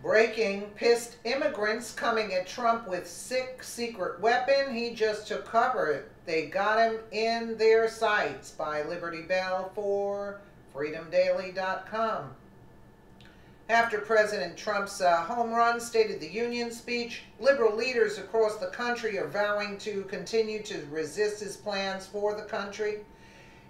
Breaking, pissed immigrants coming at Trump with sick secret weapon. He just took cover. They got him in their sights, by Liberty Bell for freedomdaily.com. After President Trump's home run State of the Union speech, liberal leaders across the country are vowing to continue to resist his plans for the country.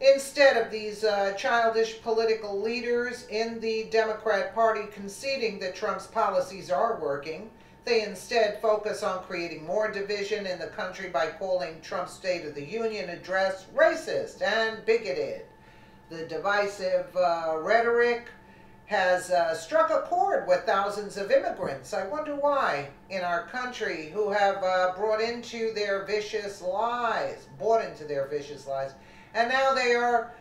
Instead of these childish political leaders in the Democrat Party conceding that Trump's policies are working, they instead focus on creating more division in the country by calling Trump's State of the Union address racist and bigoted. The divisive rhetoric has struck a chord with thousands of immigrants. I wonder why, in our country, who have bought into their vicious lies, and now they are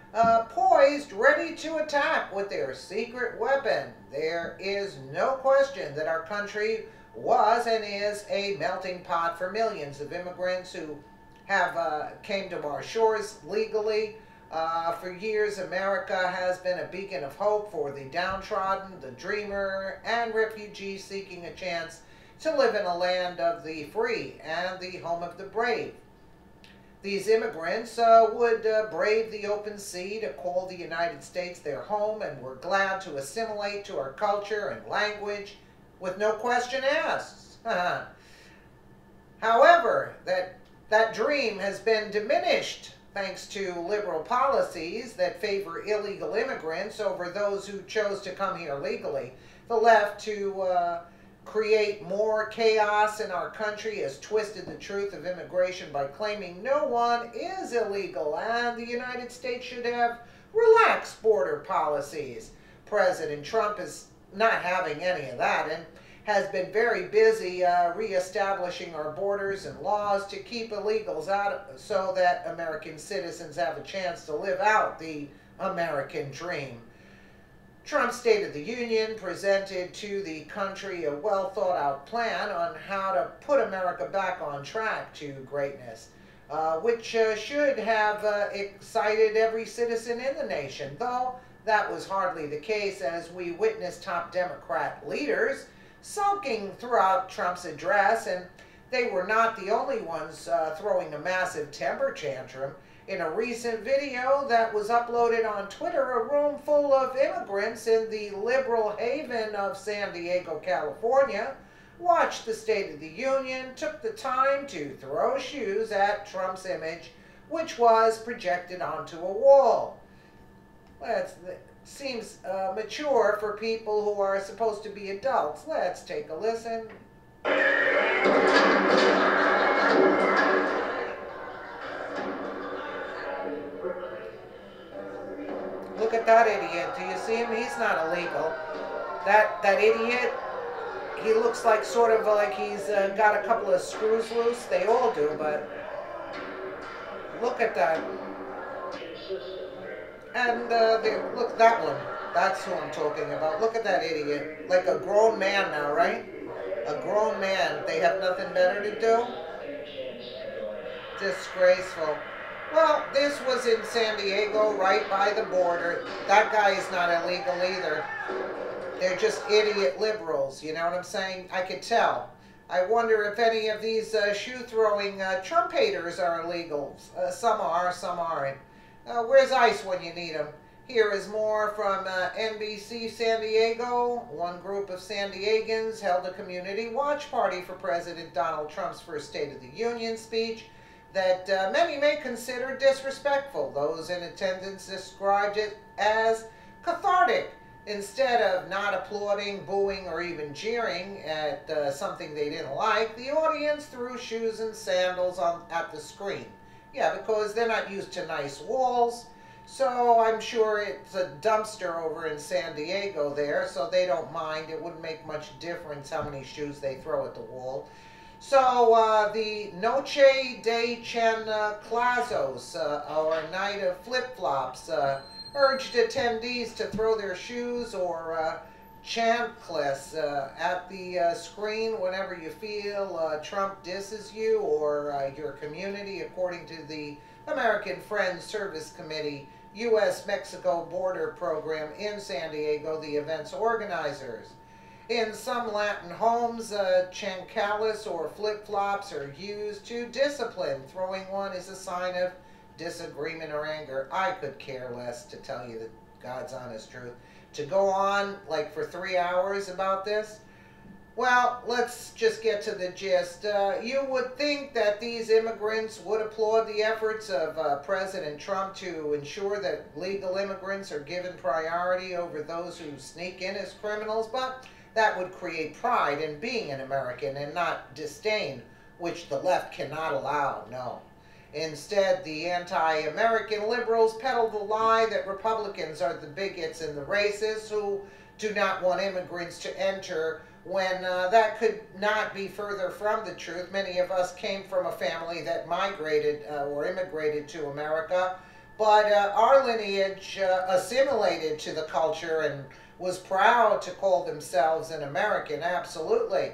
poised, ready to attack with their secret weapon. There is no question that our country was and is a melting pot for millions of immigrants who have came to our shores legally. For years, America has been a beacon of hope for the downtrodden, the dreamer, and refugees seeking a chance to live in a land of the free and the home of the brave. These immigrants would brave the open sea to call the United States their home, and were glad to assimilate to our culture and language with no question asked. However, that dream has been diminished thanks to liberal policies that favor illegal immigrants over those who chose to come here legally. The left, to create more chaos in our country, has twisted the truth of immigration by claiming no one is illegal and the United States should have relaxed border policies. President Trump is not having any of that and has been very busy reestablishing our borders and laws to keep illegals out so that American citizens have a chance to live out the American dream. Trump's State of the Union presented to the country a well-thought-out plan on how to put America back on track to greatness, which should have excited every citizen in the nation, though that was hardly the case, as we witnessed top Democrat leaders sulking throughout Trump's address, and they were not the only ones throwing a massive temper tantrum. In a recent video that was uploaded on Twitter, a room full of immigrants in the liberal haven of San Diego, California, watched the State of the Union, took the time to throw shoes at Trump's image, which was projected onto a wall. That seems mature for people who are supposed to be adults. Let's take a listen. Look at that idiot. Do you see him? He's not illegal. That idiot, he looks like sort of like he's got a couple of screws loose. They all do, but look at that. And look, that one. That's who I'm talking about. Look at that idiot. Like a grown man now, right? A grown man. They have nothing better to do? Disgraceful. Well, this was in San Diego, right by the border. That guy is not illegal either. They're just idiot liberals, you know what I'm saying? I could tell. I wonder if any of these shoe-throwing Trump haters are illegal. Some are, some aren't. Where's ICE when you need them? Here is more from NBC San Diego. One group of San Diegans held a community watch party for President Donald Trump's first State of the Union speech that many may consider disrespectful. Those in attendance described it as cathartic. Instead of not applauding, booing, or even jeering at something they didn't like, the audience threw shoes and sandals at the screen. Yeah, because they're not used to nice walls, so I'm sure it's a dumpster over in San Diego there, so they don't mind. It wouldn't make much difference how many shoes they throw at the wall. So the Noche de Chanclazos, or Night of Flip-Flops, urged attendees to throw their shoes or chanclas at the screen whenever you feel Trump disses you or your community, according to the American Friends Service Committee U.S.-Mexico border program in San Diego, the event's organizers. In some Latin homes, chancales or flip-flops are used to discipline. Throwing one is a sign of disagreement or anger. I could care less, to tell you the God's honest truth. To go on like for 3 hours about this, well, let's just get to the gist. You would think that these immigrants would applaud the efforts of President Trump to ensure that legal immigrants are given priority over those who sneak in as criminals, but that would create pride in being an American and not disdain, which the left cannot allow, no. Instead, the anti-American liberals peddle the lie that Republicans are the bigots and the racists who do not want immigrants to enter, when that could not be further from the truth. Many of us came from a family that migrated or immigrated to America, but our lineage assimilated to the culture and was proud to call themselves an American, absolutely.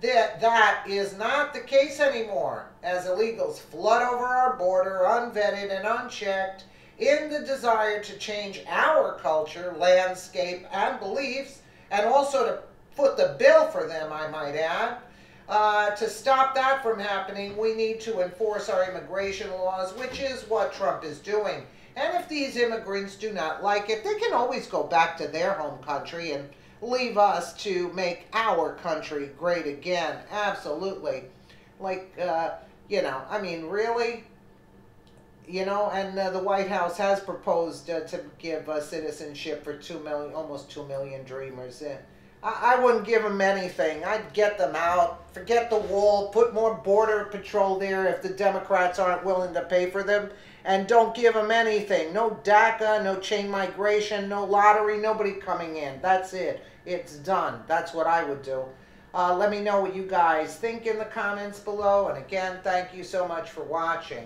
That is not the case anymore, as illegals flood over our border unvetted and unchecked in the desire to change our culture, landscape, and beliefs, and also to foot the bill for them, I might add. To stop that from happening, we need to enforce our immigration laws, which is what Trump is doing. And if these immigrants do not like it, they can always go back to their home country and leave us to make our country great again. Absolutely. Like, I mean, really? And the White House has proposed to give citizenship for 2 million, almost 2 million dreamers. I wouldn't give them anything. I'd get them out, forget the wall, put more border patrol there if the Democrats aren't willing to pay for them, and don't give them anything. No DACA, no chain migration, no lottery, nobody coming in. That's it. It's done. That's what I would do. Let me know what you guys think in the comments below, and again, thank you so much for watching.